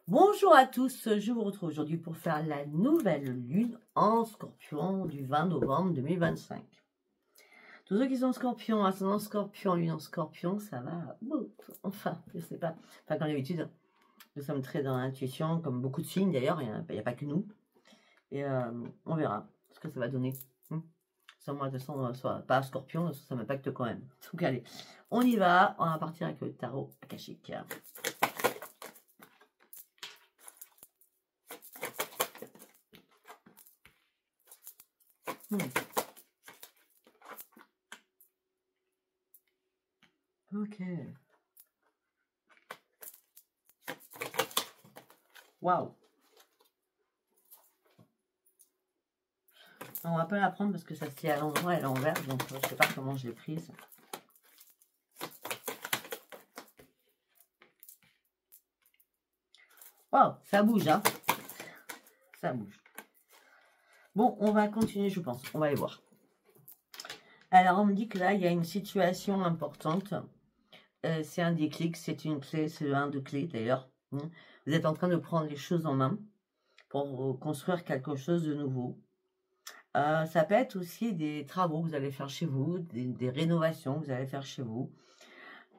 Bonjour à tous, je vous retrouve aujourd'hui pour faire la nouvelle lune en Scorpion du 20 novembre 2025. Tous ceux qui sont Scorpion, ascendant Scorpion, lune en Scorpion, ça va, enfin, je sais pas, enfin comme d'habitude, nous sommes très dans l'intuition, comme beaucoup de signes d'ailleurs, il n'y a pas que nous, et on verra ce que ça va donner. Sans moi, de toute façon, soit pas Scorpion, ça m'impacte quand même. Donc allez, on y va, on va partir avec le tarot akashique. Ok. Waouh. On va pas la prendre parce que ça se tient à l'endroit et à l'envers, donc je sais pas comment je l'ai prise. Waouh, ça bouge, hein. Ça bouge. Bon, on va continuer, je pense. On va aller voir. Alors, on me dit que là, il y a une situation importante. C'est un déclic, c'est une clé, c'est un de clés d'ailleurs. Vous êtes en train de prendre les choses en main pour construire quelque chose de nouveau. Ça peut être aussi des travaux que vous allez faire chez vous, des rénovations que vous allez faire chez vous.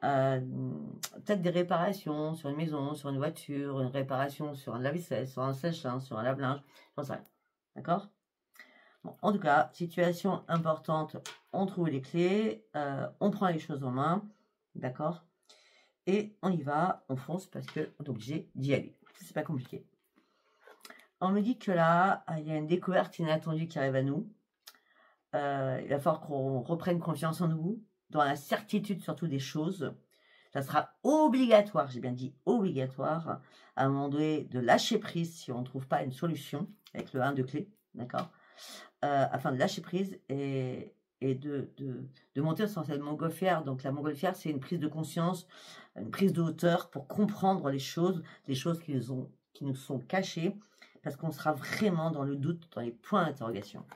Peut-être des réparations sur une maison, sur une voiture, une réparation sur un lave-vaisselle, sur un sèche-linge, sur un lave-linge, j'en sais rien. D'accord? Bon, en tout cas, situation importante, on trouve les clés, on prend les choses en main, d'accord? Et on y va, on fonce parce qu'on est obligé d'y aller. C'est pas compliqué. On me dit que là, il y a une découverte inattendue qui arrive à nous. Il va falloir qu'on reprenne confiance en nous, dans la certitude surtout des choses. Ça sera obligatoire, j'ai bien dit obligatoire, à un moment donné de lâcher prise si on ne trouve pas une solution, avec le 1 de clé, d'accord, afin de lâcher prise et de monter sur cette montgolfière. Donc la montgolfière, c'est une prise de conscience, une prise de hauteur pour comprendre les choses qui nous sont cachées, parce qu'on sera vraiment dans le doute, dans les points d'interrogation.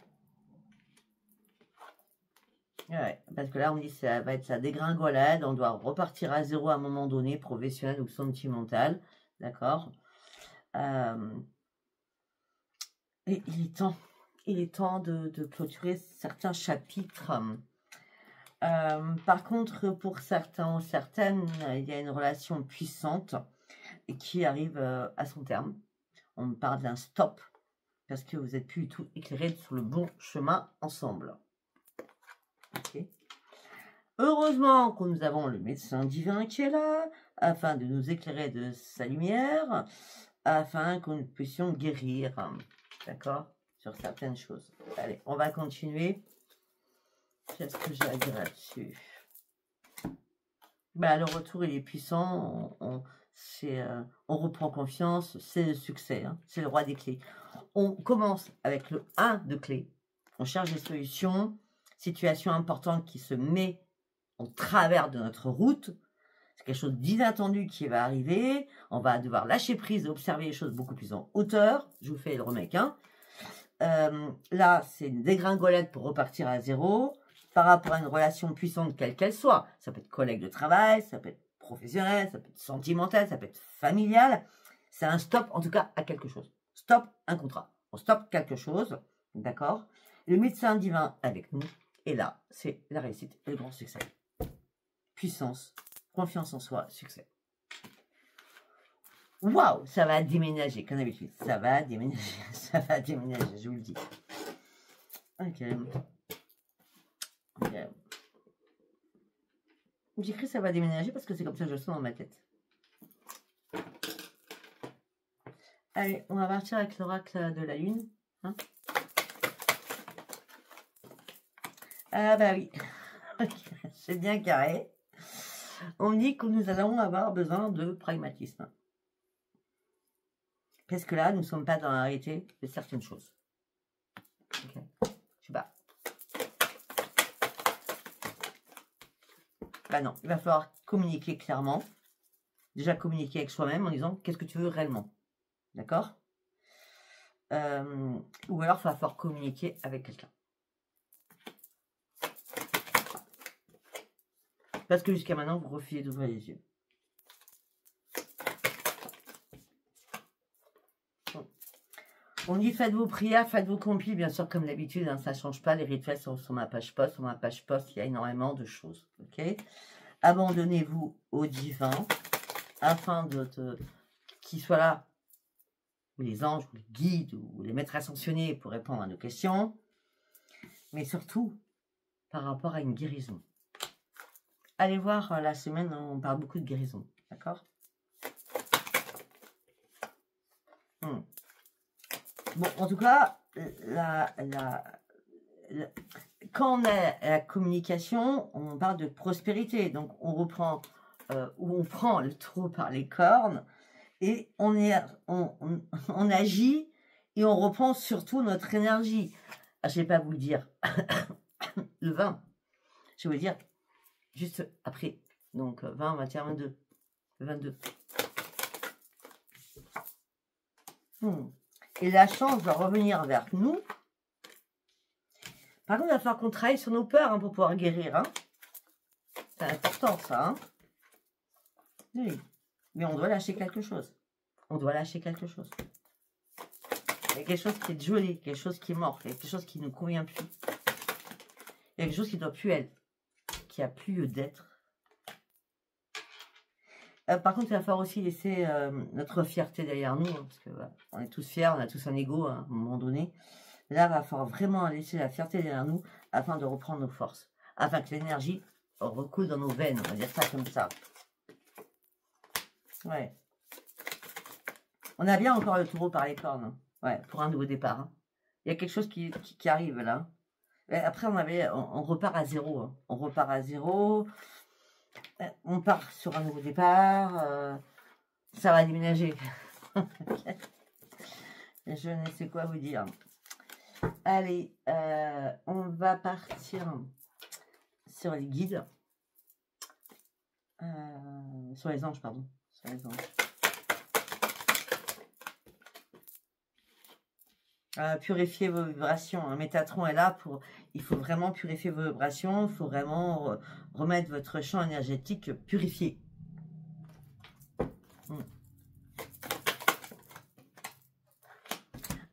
Ouais, parce que là, on me dit que ça va être la dégringolade, on doit repartir à zéro à un moment donné, professionnel ou sentimental, d'accord. Et il est temps de clôturer certains chapitres. Par contre, pour certains ou certaines, il y a une relation puissante et qui arrive à son terme. On me parle d'un stop, parce que vous n'êtes plus du tout éclairés sur le bon chemin ensemble. Ok. Heureusement que nous avons le médecin divin qui est là, afin de nous éclairer de sa lumière, afin que nous puissions guérir, d'accord, sur certaines choses. Allez, on va continuer. Qu'est-ce que j'ai à dire là-dessus? Le retour, il est puissant, on reprend confiance, c'est le succès, hein, c'est le roi des clés. On commence avec le 1 de clé, on cherche des solutions, situation importante qui se met en travers de notre route, c'est quelque chose d'inattendu qui va arriver, on va devoir lâcher prise et observer les choses beaucoup plus en hauteur. Je vous fais le remake, hein. Là, c'est une dégringolade pour repartir à zéro, par rapport à une relation puissante quelle qu'elle soit. Ça peut être collègue de travail, ça peut être professionnel, ça peut être sentimental, ça peut être familial. C'est un stop, en tout cas, à quelque chose. Stop, un contrat. On stoppe quelque chose, d'accord? Le médecin divin avec nous, et là, c'est la réussite et le grand succès. Puissance, confiance en soi, succès. Waouh, ça va déménager, comme d'habitude. Ça va déménager, ça va déménager, je vous le dis. Ok. J'écris ça va déménager parce que c'est comme ça que je le sens dans ma tête. Allez, on va partir avec l'oracle de la lune. Hein, ah bah oui, c'est bien carré. On me dit que nous allons avoir besoin de pragmatisme. Parce que là, nous ne sommes pas dans la réalité de certaines choses. Okay. Je sais pas. Non, il va falloir communiquer clairement. Déjà communiquer avec soi-même en disant qu'est-ce que tu veux réellement. D'accord? Ou alors il va falloir communiquer avec quelqu'un. Parce que jusqu'à maintenant, vous refusez d'ouvrir les yeux. On dit faites vos prières, faites vos compiles, bien sûr, comme d'habitude, hein, ça ne change pas. Les rituels sont sur ma page post. Sur ma page post, il y a énormément de choses. Ok. Abandonnez-vous au divin afin qu'il soit là, ou les anges, ou les guides, ou les maîtres ascensionnés pour répondre à nos questions. Mais surtout, par rapport à une guérison. Allez voir la semaine, on parle beaucoup de guérison. D'accord? Bon, en tout cas, quand on a la communication, on parle de prospérité. Donc, on reprend, ou on prend le taureau par les cornes et on agit et on reprend surtout notre énergie. Je ne vais pas vous le dire le 20. Je vais vous dire juste après. Donc, 20, 21, 22. Le 22. Et la chance va revenir vers nous. Par contre, il va falloir qu'on travaille sur nos peurs pour pouvoir guérir. C'est important, ça. Oui. Mais on doit lâcher quelque chose. On doit lâcher quelque chose. Il y a quelque chose qui est gelé, quelque chose qui est mort, quelque chose qui ne convient plus. Il y a quelque chose qui ne doit plus être, qui n'a plus lieu d'être. Par contre, il va falloir aussi laisser notre fierté derrière nous, parce que on est tous fiers, on a tous un ego à un moment donné. Là, il va falloir vraiment laisser la fierté derrière nous afin de reprendre nos forces, afin que l'énergie recoule dans nos veines, on va dire ça comme ça. Ouais. On a bien encore le taureau par les cornes, ouais, pour un nouveau départ. Il y a quelque chose qui arrive là. Et après, on repart à zéro. On repart à zéro. On part sur un nouveau départ. Ça va déménager. Je ne sais quoi vous dire. Allez, on va partir sur les guides. Sur les anges, pardon. Sur les anges. Purifier vos vibrations. Métatron est là pour... Il faut vraiment purifier vos vibrations. Il faut vraiment remettre votre champ énergétique purifié.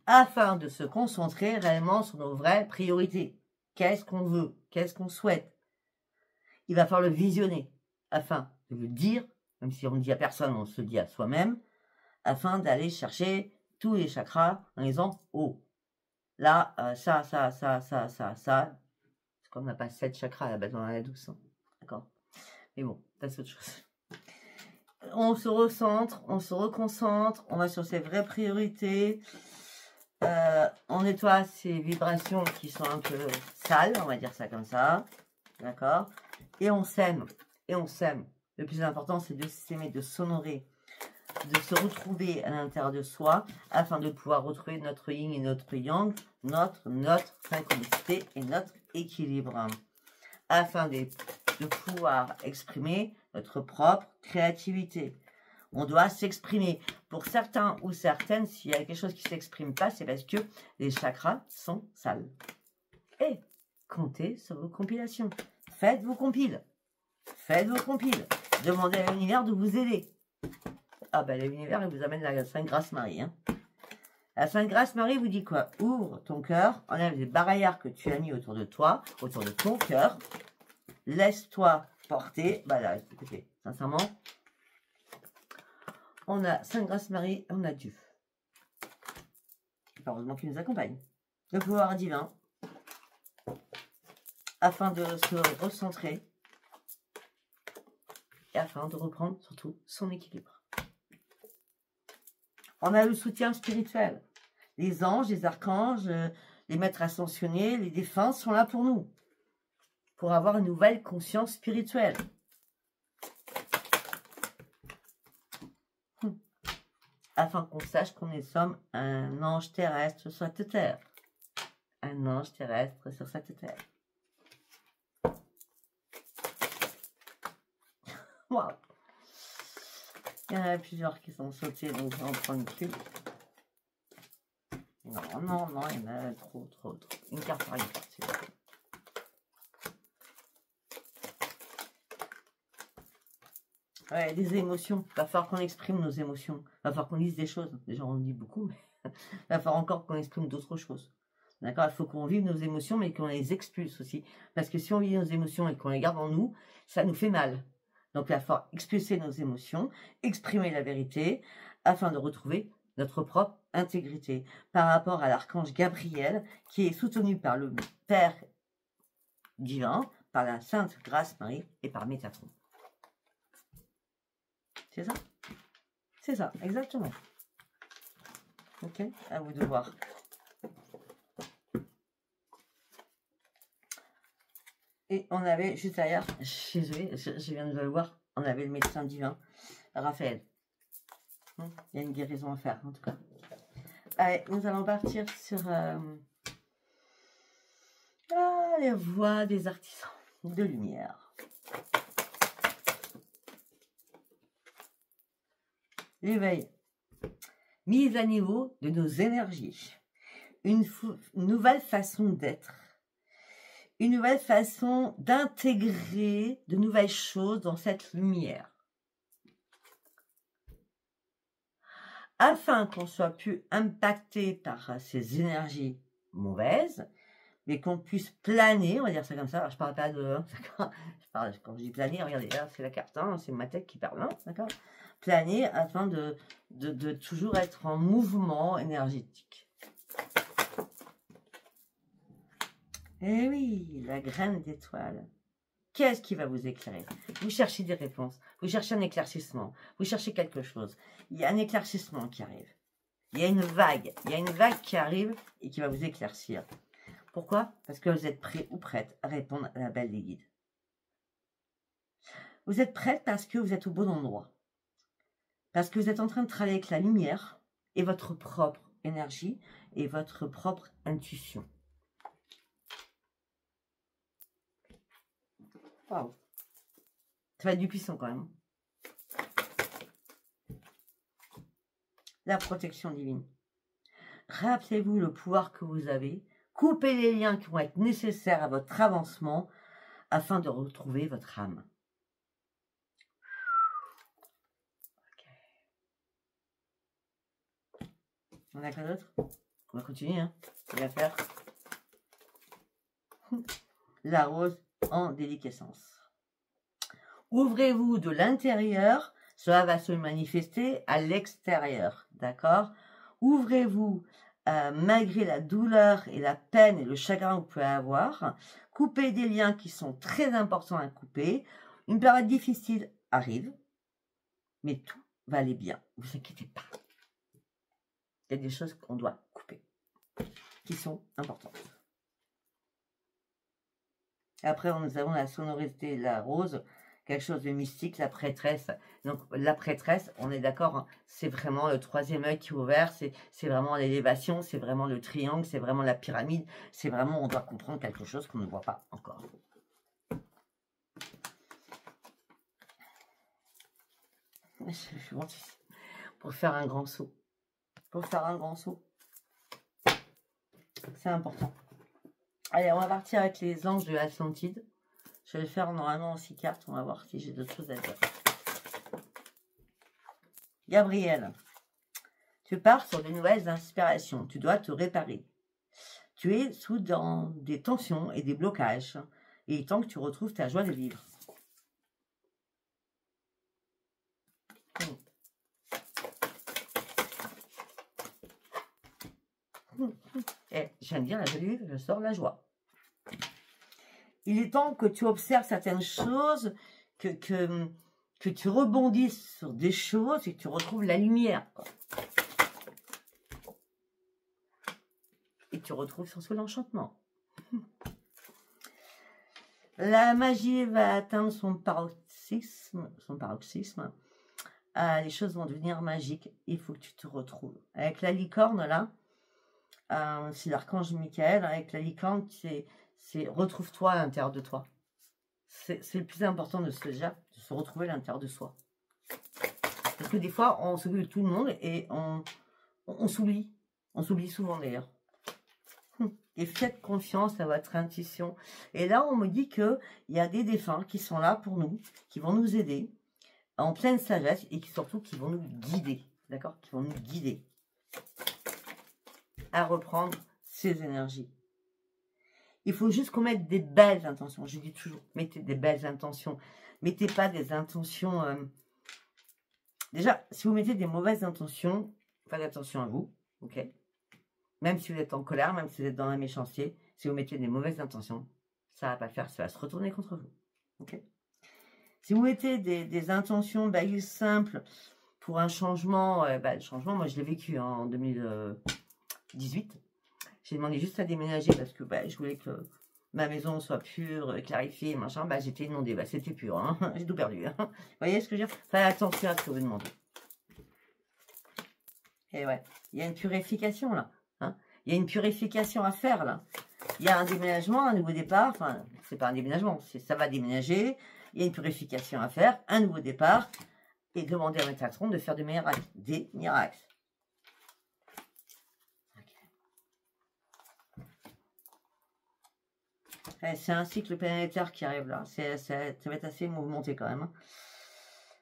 Afin de se concentrer réellement sur nos vraies priorités. Qu'est-ce qu'on veut? Qu'est-ce qu'on souhaite? Il va falloir le visionner. Afin de le dire, même si on ne dit à personne, on se dit à soi-même, afin d'aller chercher tous les chakras en disant « Oh, là, ça. » C'est comme on n'a pas 7 chakras à la base, on en a 12. Hein. D'accord? Mais bon, c'est autre chose. On se recentre, on se reconcentre, on va sur ses vraies priorités. On nettoie ces vibrations qui sont un peu sales, on va dire ça comme ça. D'accord? Et on s'aime. Et on s'aime. Le plus important, c'est de s'aimer, de s'honorer, de se retrouver à l'intérieur de soi afin de pouvoir retrouver notre yin et notre yang, notre synchronicité et notre équilibre. Afin de pouvoir exprimer notre propre créativité. On doit s'exprimer. Pour certains ou certaines, s'il y a quelque chose qui ne s'exprime pas, c'est parce que les chakras sont sales. Et comptez sur vos compilations. Faites vos compiles. Faites vos compiles. Demandez à l'univers de vous aider. Ah ben l'univers, il vous amène la Sainte Grâce Marie. Hein. La Sainte Grâce Marie vous dit quoi? Ouvre ton cœur, enlève les barrières que tu as mis autour de toi, autour de ton cœur. Laisse-toi porter. Bah là, écoutez, sincèrement, on a Sainte Grâce Marie, on a Dieu. Heureusement qu'il nous accompagne. Le pouvoir divin, afin de se recentrer et afin de reprendre surtout son équilibre. On a le soutien spirituel. Les anges, les archanges, les maîtres ascensionnés, les défunts sont là pour nous. Pour avoir une nouvelle conscience spirituelle. Afin qu'on sache qu'on est sommes un ange terrestre sur cette terre. Un ange terrestre sur cette terre. Wow. Il y en a plusieurs qui sont sautés, donc je vais en prendre plus. Non, il y en a trop. Une carte par une carte, s'il vous plaît. Ouais, des émotions. Il va falloir qu'on exprime nos émotions. Il va falloir qu'on dise des choses. Déjà, on dit beaucoup, mais il va falloir encore qu'on exprime d'autres choses. D'accord? Il faut qu'on vive nos émotions, mais qu'on les expulse aussi. Parce que si on vit nos émotions et qu'on les garde en nous, ça nous fait mal. Donc, il va falloir expulser nos émotions, exprimer la vérité, afin de retrouver notre propre intégrité. Par rapport à l'archange Gabriel, qui est soutenu par le Père divin, par la Sainte Grâce Marie et par Métatron. C'est ça? C'est ça, exactement. Ok, à vous de voir. Et on avait juste derrière, je viens de le voir, on avait le médecin divin, Raphaël. Il y a une guérison à faire, en tout cas. Allez, nous allons partir sur les voies des artisans de lumière. L'éveil. Mise à niveau de nos énergies. Une nouvelle façon d'être. Une nouvelle façon d'intégrer de nouvelles choses dans cette lumière. Afin qu'on soit plus impacté par ces énergies mauvaises, mais qu'on puisse planer, on va dire ça comme ça. Alors, je parle pas de... quand je dis planer, regardez, là, c'est la carte, hein, c'est ma tête qui parle, hein, d'accord? Planer afin de toujours être en mouvement énergétique. Eh oui, la graine d'étoile. Qu'est-ce qui va vous éclairer? Vous cherchez des réponses, vous cherchez un éclaircissement, vous cherchez quelque chose. Il y a un éclaircissement qui arrive. Il y a une vague qui arrive et qui va vous éclaircir. Pourquoi? Parce que vous êtes prêt ou prête à répondre à l'appel des guides. Vous êtes prête parce que vous êtes au bon endroit. Parce que vous êtes en train de travailler avec la lumière et votre propre énergie et votre propre intuition. Waouh! Ça va être du puissant quand même. La protection divine. Rappelez-vous le pouvoir que vous avez. Coupez les liens qui vont être nécessaires à votre avancement afin de retrouver votre âme. Okay. On a quoi d'autre? On va continuer, hein. On va faire la rose en déliquescence. Ouvrez-vous de l'intérieur, cela va se manifester à l'extérieur, d'accord? Ouvrez-vous malgré la douleur et la peine et le chagrin que vous pouvez avoir. Coupez des liens qui sont très importants à couper. Une période difficile arrive, mais tout va aller bien. Ne vous inquiétez pas. Il y a des choses qu'on doit couper, qui sont importantes. Après, nous avons la sonorité, la rose, quelque chose de mystique, la prêtresse. Donc, la prêtresse, on est d'accord, hein, c'est vraiment le troisième œil qui est ouvert, c'est vraiment l'élévation, c'est vraiment le triangle, c'est vraiment la pyramide, c'est vraiment, on doit comprendre quelque chose qu'on ne voit pas encore. Je suis bon, pour faire un grand saut. Pour faire un grand saut. C'est important. Allez, on va partir avec les anges de l'Atlantide. Je vais le faire normalement en 6 cartes. On va voir si j'ai d'autres choses à dire. Gabriel, tu pars sur de nouvelles inspirations. Tu dois te réparer. Tu es sous dans des tensions et des blocages. Et il est temps que tu retrouves ta joie de vivre. Et je viens de dire la joie de vivre, je sors la joie. Il est temps que tu observes certaines choses, que tu rebondisses sur des choses et que tu retrouves la lumière. Quoi. Et tu retrouves sur ce l'enchantement. La magie va atteindre son paroxysme. Les choses vont devenir magiques. Il faut que tu te retrouves. Avec la licorne, là, c'est l'archange Michael. Avec la licorne, c'est retrouve-toi à l'intérieur de toi. C'est le plus important de se retrouver à l'intérieur de soi. Parce que des fois, on s'oublie de tout le monde et on s'oublie. On s'oublie souvent d'ailleurs. Et faites confiance à votre intuition. Et là, on me dit qu'il y a des défunts qui sont là pour nous, qui vont nous aider. en pleine sagesse et qui surtout qui vont nous guider, d'accord? Qui vont nous guider à reprendre ces énergies. Il faut juste qu'on mette des belles intentions. Je dis toujours, mettez des belles intentions. Mettez pas des intentions... Déjà, si vous mettez des mauvaises intentions, faites attention à vous, ok? Même si vous êtes en colère, même si vous êtes dans la méchanceté, si vous mettez des mauvaises intentions, ça ne va pas le faire, ça va se retourner contre vous, ok? Si vous mettez des intentions basiques simples pour un changement, le changement, moi je l'ai vécu en 2018. J'ai demandé juste à déménager parce que je voulais que ma maison soit pure, clarifiée, machin. J'étais inondée, c'était pur, hein. J'ai tout perdu. Hein. Vous voyez ce que je veux dire? Faites attention à ce que vous demandez. Et ouais, il y a une purification là. Hein. Il y a une purification à faire là. Il y a un déménagement, un nouveau départ. Enfin, c'est pas un déménagement, ça va déménager. Il y a une purification à faire, un nouveau départ. Et demander à Métatron de faire des miracles. Des miracles. C'est un cycle planétaire qui arrive là. Ça va être assez mouvementé quand même.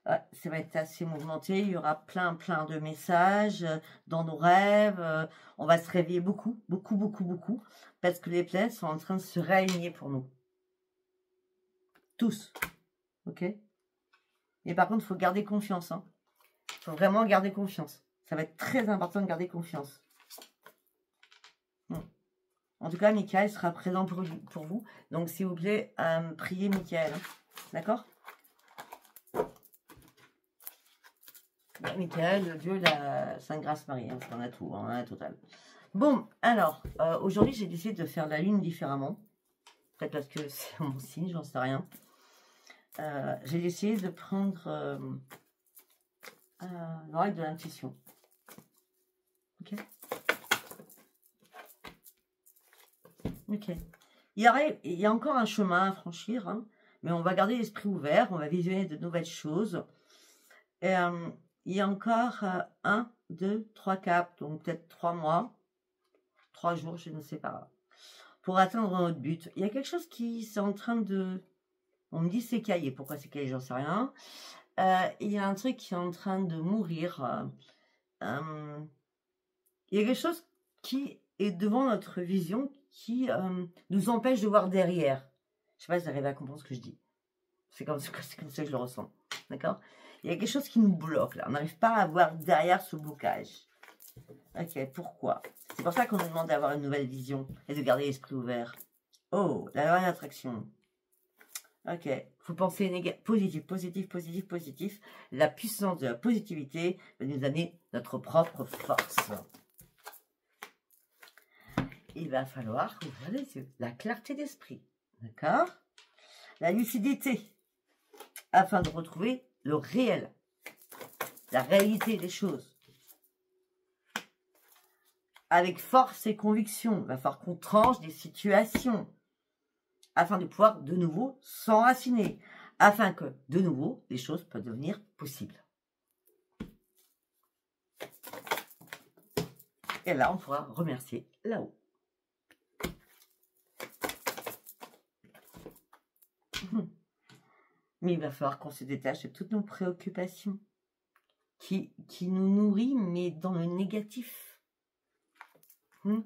Ouais, ça va être assez mouvementé. Il y aura plein de messages dans nos rêves. On va se réveiller beaucoup. Parce que les planètes sont en train de se réaligner pour nous. Tous. Ok? Et par contre, il faut garder confiance. Il faut vraiment garder confiance. Ça va être très important de garder confiance. En tout cas, Michael sera présent pour vous. Donc, s'il vous plaît, priez Michael. D'accord? Michael, le Dieu, la Sainte Grâce Marie. Parce qu'on a tout, on a la totale. Bon, alors, aujourd'hui, j'ai décidé de faire la lune différemment. Peut-être parce que c'est mon signe, j'en sais rien. J'ai décidé de prendre l'oreille de l'intuition. Ok? Ok. Il y a encore un chemin à franchir, hein, mais on va garder l'esprit ouvert, on va visionner de nouvelles choses. Et, il y a encore 1, 2, 3 caps, donc peut-être 3 mois, 3 jours, je ne sais pas, pour atteindre notre but. Il y a quelque chose qui est en train de... On me dit s'écailler. Pourquoi s'écailler, j'en sais rien. Il y a un truc qui est en train de mourir. Il y a quelque chose qui est devant notre vision qui nous empêche de voir derrière. Je ne sais pas si vous arrivez à comprendre ce que je dis. C'est comme ça que je le ressens. D'accord? Il y a quelque chose qui nous bloque là. On n'arrive pas à voir derrière ce blocage. Ok, pourquoi? C'est pour ça qu'on nous demande d'avoir une nouvelle vision et de garder l'esprit ouvert. Oh, la loi d'attraction. Ok, il faut penser positif. La puissance de la positivité va nous amener notre propre force. Il va falloir ouvrir les yeux. La clarté d'esprit. D'accord? La lucidité. Afin de retrouver le réel. La réalité des choses. Avec force et conviction. Il va falloir qu'on tranche des situations. Afin de pouvoir de nouveau s'enraciner. Afin que, de nouveau, les choses peuvent devenir possibles. Et là, on pourra remercier là-haut. Mais il va falloir qu'on se détache de toutes nos préoccupations qui nous nourrit, mais dans le négatif. On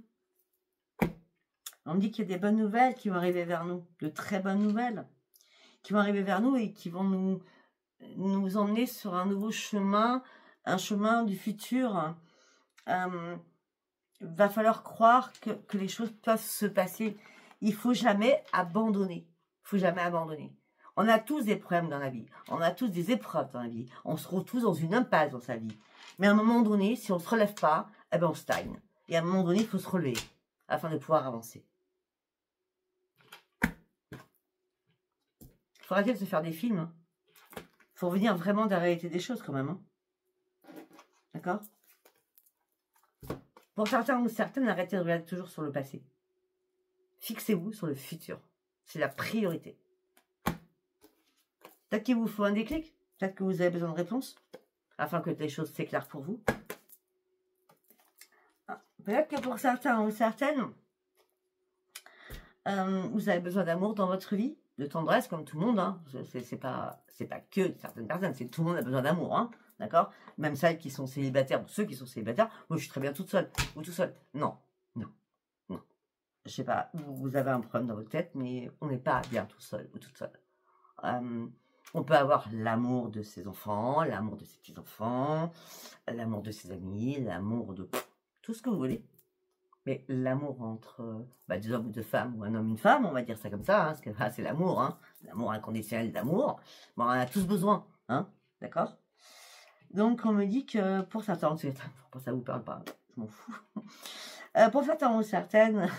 me dit qu'il y a des bonnes nouvelles qui vont arriver vers nous, de très bonnes nouvelles, qui vont arriver vers nous et qui vont nous emmener sur un nouveau chemin, un chemin du futur. Va falloir croire que les choses peuvent se passer. Il ne faut jamais abandonner. Il ne faut jamais abandonner. On a tous des problèmes dans la vie. On a tous des épreuves dans la vie. On se retrouve tous dans une impasse dans sa vie. Mais à un moment donné, si on ne se relève pas, eh ben on stagne. Et à un moment donné, il faut se relever afin de pouvoir avancer. Il faut arrêter de se faire des films. Il faut revenir vraiment de la réalité des choses quand même. Hein. D'accord? Pour certains ou certaines, arrêtez de regarder toujours sur le passé. Fixez-vous sur le futur. C'est la priorité. Peut-être qu'il vous faut un déclic. Peut-être que vous avez besoin de réponses. Afin que les choses s'éclairent pour vous. Peut-être que pour certains ou certaines, vous avez besoin d'amour dans votre vie. de tendresse comme tout le monde. Hein. C'est pas que certaines personnes, c'est tout le monde a besoin d'amour. Hein. D'accord? Même celles qui sont célibataires ou ceux qui sont célibataires. Moi, je suis très bien toute seule ou tout seul. Non, non, non. Je sais pas, vous avez un problème dans votre tête, mais on n'est pas bien tout seul ou toute seule. On peut avoir l'amour de ses enfants, l'amour de ses petits-enfants, l'amour de ses amis, l'amour de tout ce que vous voulez. Mais l'amour entre deux hommes ou deux femmes, ou un homme et une femme, on va dire ça comme ça, hein, parce que c'est l'amour, hein, l'amour inconditionnel d'amour. Bon, on en a tous besoin, hein, d'accord? Donc, on me dit que pour certains, ça vous parle pas, je m'en fous. Pour certains ou certaines,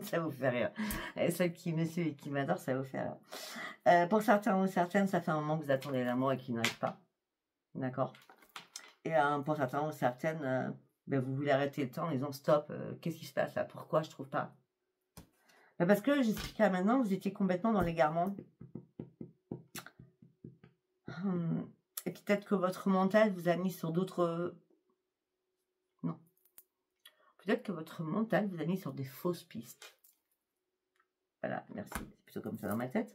ça vous fait rire. Et celles qui me suivent et qui m'adorent, ça vous fait rire. Pour certains ou certaines, ça fait un moment que vous attendez l'amour et qu'il n'arrive pas, d'accord? Et pour certains ou certaines... vous voulez arrêter le temps en disant stop, qu'est-ce qui se passe là? Pourquoi je trouve pas? Parce que jusqu'à maintenant, vous étiez complètement dans l'égarement. Et peut-être que votre mental vous a mis sur d'autres... Non. Peut-être que votre mental vous a mis sur des fausses pistes. Voilà, merci. C'est plutôt comme ça dans ma tête.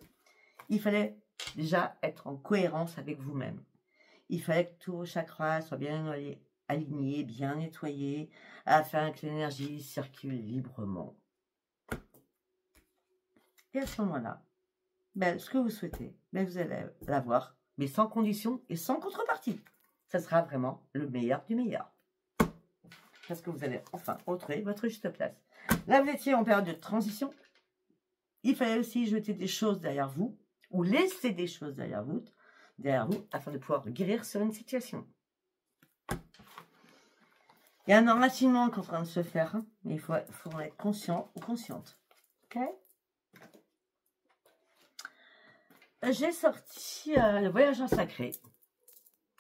Il fallait déjà être en cohérence avec vous-même. Il fallait que tous vos chakras soient bien alignés, bien nettoyés, afin que l'énergie circule librement. Et à ce moment-là, ce que vous souhaitez, vous allez l'avoir, mais sans condition et sans contrepartie. Ça sera vraiment le meilleur du meilleur. Parce que vous allez enfin retrouver votre juste place. Là, vous étiez en période de transition. Il fallait aussi jeter des choses derrière vous, ou laisser des choses derrière vous, afin de pouvoir guérir sur une situation. Il y a un enracinement qui est en train de se faire, hein, mais il faut en être conscient ou consciente. Ok? J'ai sorti le voyageur sacré.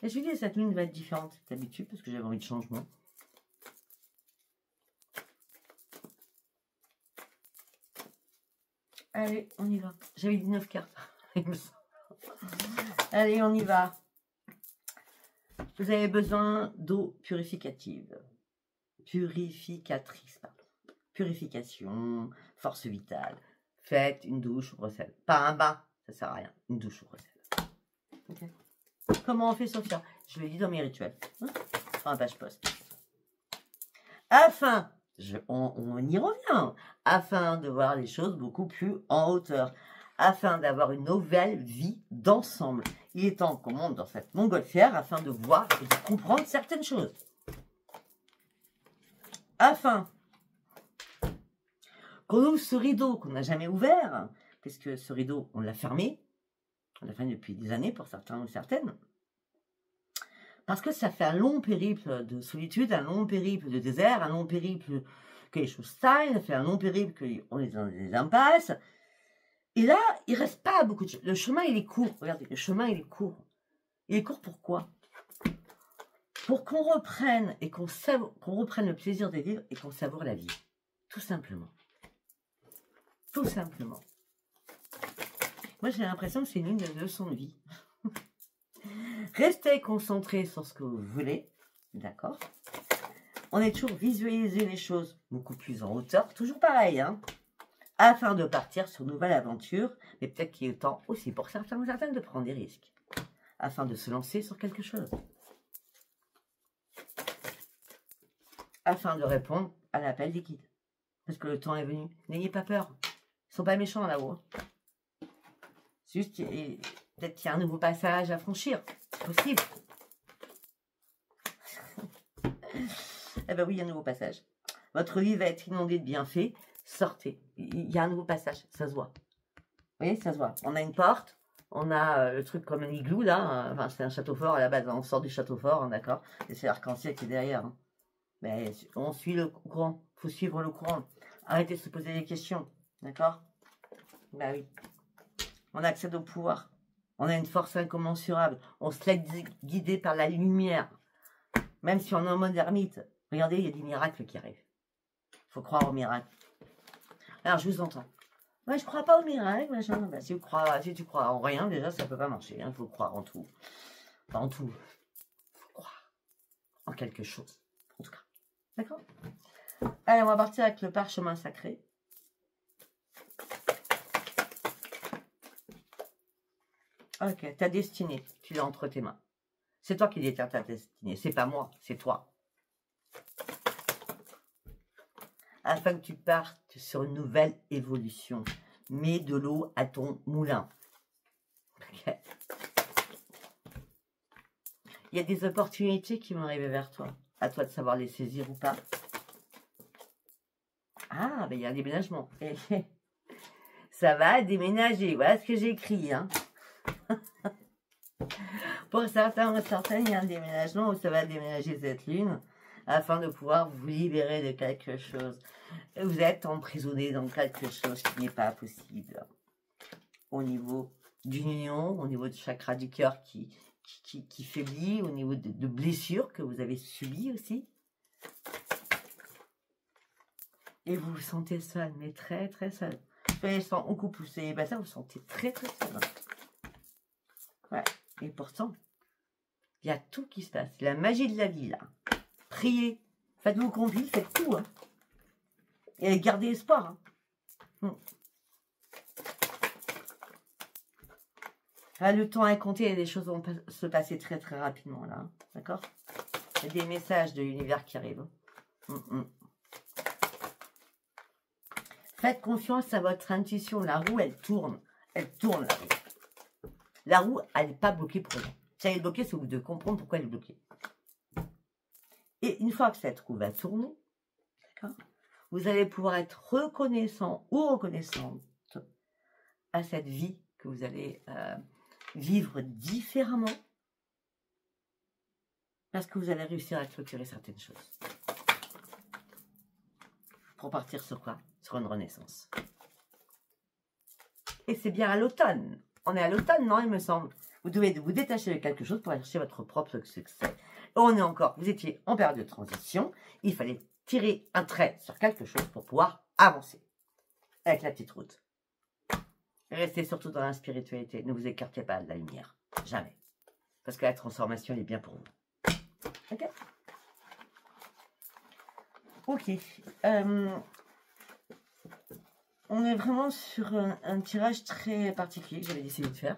Et je lui dis, cette lune va être différente d'habitude, parce que j'avais envie de changement. Allez, on y va. J'avais 19 cartes. Allez, on y va. Vous avez besoin d'eau purificative. Purificatrice, pardon. Purification, force vitale. Faites une douche au recel. Pas un bain, ça sert à rien. Une douche au recel. Okay. Comment on fait, Sophia? Je l'ai dit dans mes rituels. Hein, sur la page post. Afin, on y revient, afin de voir les choses beaucoup plus en hauteur. Afin d'avoir une nouvelle vie d'ensemble. Il est temps qu'on monte dans cette montgolfière afin de voir et de comprendre certaines choses. Afin qu'on ouvre ce rideau qu'on n'a jamais ouvert, puisque ce rideau, on l'a fermé depuis des années pour certains ou certaines, parce que ça fait un long périple de solitude, un long périple de désert, un long périple que les choses taillent, ça fait un long périple qu'on est dans des impasses. Et là, il ne reste pas beaucoup de choses. Le chemin, il est court. Regardez, le chemin, il est court. Il est court pourquoi? Pour qu'on reprenne et qu'on reprenne le plaisir de vivre et qu'on savoure la vie. Tout simplement. Tout simplement. Moi, j'ai l'impression que c'est une leçon de vie. Restez concentrés sur ce que vous voulez. D'accord? On est toujours visualiser les choses beaucoup plus en hauteur. Toujours pareil, hein? Afin de partir sur une nouvelle aventure, mais peut-être qu'il est temps aussi pour certains ou certaines de prendre des risques, afin de se lancer sur quelque chose, afin de répondre à l'appel des guides, parce que le temps est venu. N'ayez pas peur, ils ne sont pas méchants là-haut. C'est juste peut-être qu'il y a un nouveau passage à franchir, c'est possible. Eh bien oui, il y a un nouveau passage. Votre vie va être inondée de bienfaits. Sortez. Il y a un nouveau passage. Ça se voit. Vous voyez, ça se voit. On a une porte. On a le truc comme un igloo, là. Enfin, c'est un château fort à la base. On sort du château fort, hein, d'accord? Et c'est l'arc-en-ciel qui est derrière. Hein. Mais on suit le courant. Il faut suivre le courant. Arrêtez de se poser des questions. D'accord? Ben oui. On accède au pouvoir. On a une force incommensurable. On se laisse guider par la lumière. Même si on est en mode ermite. Regardez, il y a des miracles qui arrivent. Il faut croire aux miracles. Alors, je vous entends. Moi, je ne crois pas aux miracles, machin. Ben, si tu crois en rien, déjà, ça ne peut pas marcher. Il faut croire en tout. Enfin, en tout. Il faut croire en quelque chose. En tout cas. D'accord? Allez, on va partir avec le parchemin sacré. Ok, ta destinée, tu l'as entre tes mains. C'est toi qui détermine ta destinée, c'est pas moi, c'est toi. Afin que tu partes sur une nouvelle évolution. Mets de l'eau à ton moulin. Okay. Il y a des opportunités qui vont arriver vers toi. À toi de savoir les saisir ou pas. Ah, ben il y a un déménagement. Ça va déménager. Voilà ce que j'ai écrit. Hein. Pour certains, il y a un déménagement où ça va déménager cette lune afin de pouvoir vous libérer de quelque chose. Vous êtes emprisonné dans quelque chose qui n'est pas possible. Au niveau d'une union, au niveau du chakra du cœur qui faiblit, au niveau de blessures que vous avez subies aussi. Et vous vous sentez seul, mais très très seul. En couple, vous savez pas ça, vous vous sentez très très seul. Ouais. Et pourtant, il y a tout qui se passe. C'est la magie de la vie, là. Priez. Faites-vous confiance, faites tout. Hein. Et gardez espoir. Hein. Ah, le temps est compté et les choses vont se passer très très rapidement, là. Hein. D'accord? Il y a des messages de l'univers qui arrivent. Faites confiance à votre intuition. La roue, elle tourne. Elle tourne, la roue. La roue, elle n'est pas bloquée pour rien. Si elle est bloquée, c'est vous de comprendre pourquoi elle est bloquée. Et une fois que cette roue va tourner, vous allez pouvoir être reconnaissant ou reconnaissante à cette vie que vous allez vivre différemment parce que vous allez réussir à clôturer certaines choses. Pour partir sur quoi? Sur une renaissance. Et c'est bien à l'automne. On est à l'automne, non, il me semble. Vous devez vous détacher de quelque chose pour aller chercher votre propre succès. On est encore, vous étiez en période de transition. Il fallait tirer un trait sur quelque chose pour pouvoir avancer. Avec la petite route. Restez surtout dans la spiritualité. Ne vous écartez pas de la lumière. Jamais. Parce que la transformation, elle est bien pour vous. Ok. Ok. On est vraiment sur un tirage très particulier que j'avais décidé de faire.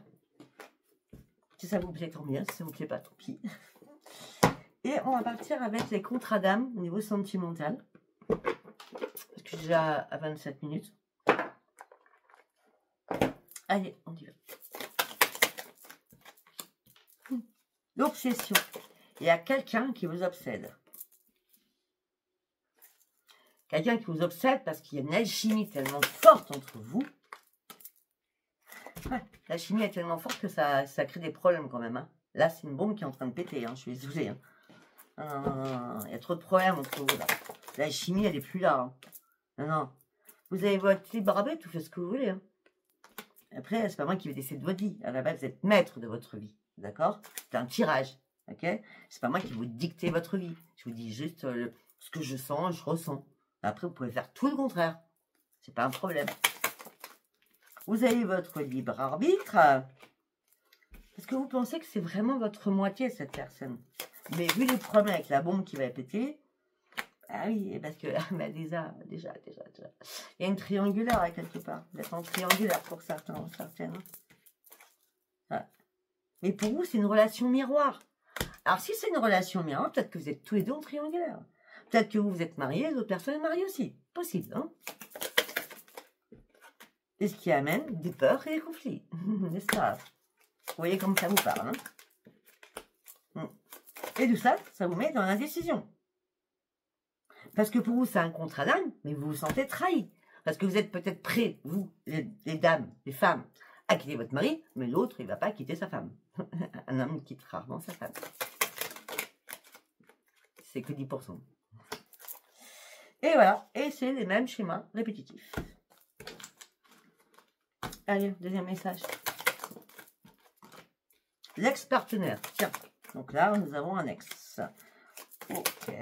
Si ça vous plaît, tant mieux. Si ça vous plaît pas, tant pis. Et on va partir avec les contrats d'âme au niveau sentimental. Parce que je suis déjà à 27 minutes. Allez, on y va. L'obsession. Il y a quelqu'un qui vous obsède. Quelqu'un qui vous obsède parce qu'il y a une alchimie tellement forte entre vous. Ouais, la chimie est tellement forte que ça crée des problèmes quand même. Hein. Là, c'est une bombe qui est en train de péter. Hein. Je suis désolée. Hein. Il y a trop de problèmes entre vous. Là. La chimie, elle n'est plus là. Hein. Non, non. Vous avez votre libre arbitre, vous faites ce que vous voulez. Hein. Après, c'est pas moi qui vais décider de votre vie. À la base, vous êtes maître de votre vie. D'accord? C'est un tirage. Ok? C'est pas moi qui vous dicter votre vie. Je vous dis juste ce que je sens, je ressens. Après, vous pouvez faire tout le contraire. C'est pas un problème. Vous avez votre libre arbitre. Parce que vous pensez que c'est vraiment votre moitié, cette personne. Mais vu les problèmes avec la bombe qui va péter, ah oui, parce que bah déjà. Il y a une triangulaire à quelque part. Vous êtes en triangulaire pour certains, certaines. Ouais. Mais pour vous, c'est une relation miroir. Alors, si c'est une relation miroir, peut-être que vous êtes tous les deux en triangulaire. Peut-être que vous êtes mariés, l'autre personne est mariée aussi. Possible, hein? Et ce qui amène des peurs et des conflits. N'est-ce pas? Vous voyez comme ça vous parle. Hein? Et tout ça, ça vous met dans l'indécision. Parce que pour vous, c'est un contrat d'âme, mais vous vous sentez trahi. Parce que vous êtes peut-être prêts, vous, les dames, les femmes, à quitter votre mari, mais l'autre, il ne va pas quitter sa femme. Un homme quitte rarement sa femme. C'est que 10%. Et voilà, et c'est les mêmes schémas répétitifs. Allez, deuxième message. L'ex-partenaire. Tiens, donc là, nous avons un ex. Ok.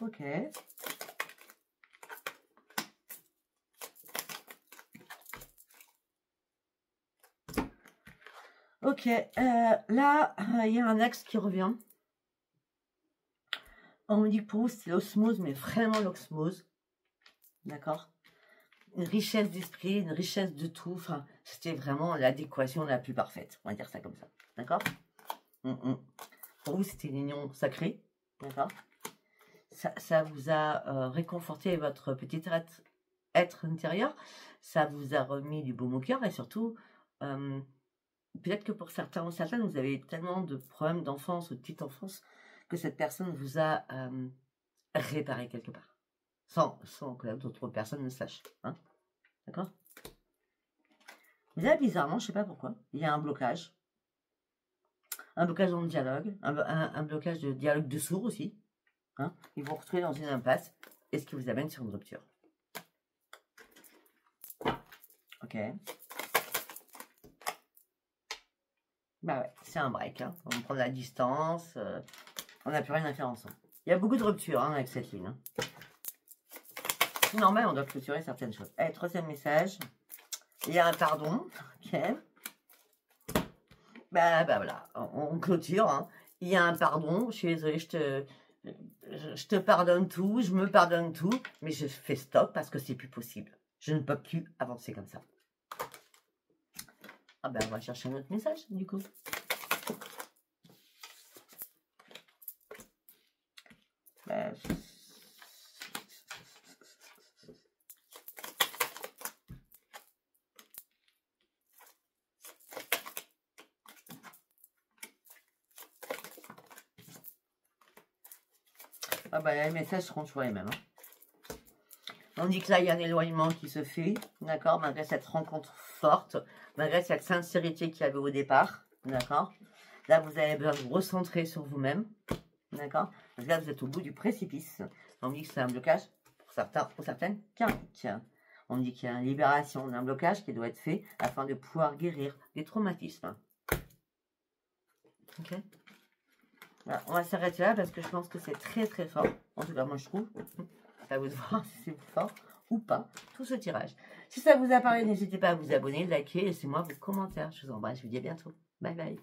Ok. Ok. Là, il y a un ex qui revient. On me dit que pour vous, c'est l'osmose, mais vraiment l'osmose. D'accord? Une richesse d'esprit, une richesse de tout. Enfin, c'était vraiment l'adéquation la plus parfaite. On va dire ça comme ça. D'accord? Pour vous, c'était une union sacrée. D'accord? Ça vous a réconforté votre petit être intérieur. Ça vous a remis du baume au cœur. Et surtout, peut-être que pour certains ou certaines, vous avez tellement de problèmes d'enfance ou de petite enfance que cette personne vous a réparé quelque part. Sans que d'autres personnes ne sachent. Hein? D'accord? Mais là, bizarrement, je ne sais pas pourquoi, il y a un blocage. Un blocage dans le dialogue. Un blocage de dialogue de sourds aussi. Hein? Ils vont retrouver dans une impasse. Et ce qui vous amène sur une rupture. Ok. Bah ouais, c'est un break. Hein. On prend de la distance. On n'a plus rien à faire ensemble. Il y a beaucoup de ruptures hein, avec cette ligne. Hein. C'est normal, on doit clôturer certaines choses. Allez, troisième message. Il y a un pardon. Ok. Bah voilà, on clôture. Hein. Il y a un pardon. Je suis désolée, je te pardonne tout. Je me pardonne tout. Mais je fais stop parce que c'est plus possible. Je ne peux plus avancer comme ça. Ah ben, on va chercher un autre message, du coup. Ben, ah ben, les messages seront toujours les mêmes. Hein. On dit que là, il y a un éloignement qui se fait, d'accord, malgré cette rencontre forte, malgré cette sincérité qu'il y avait au départ, d'accord. Là, vous avez besoin de vous recentrer sur vous-même, d'accord. Parce que là, vous êtes au bout du précipice. On dit que c'est un blocage, pour certains ou certaines, karmique. On dit qu'il y a une libération d'un blocage qui doit être fait afin de pouvoir guérir des traumatismes. Ok. Voilà, on va s'arrêter là parce que je pense que c'est très très fort. En tout cas, moi je trouve. À vous de voir si c'est fort ou pas, tout ce tirage. Si ça vous a parlé, n'hésitez pas à vous abonner, liker, laissez-moi vos commentaires. Je vous embrasse, je vous dis à bientôt. Bye bye.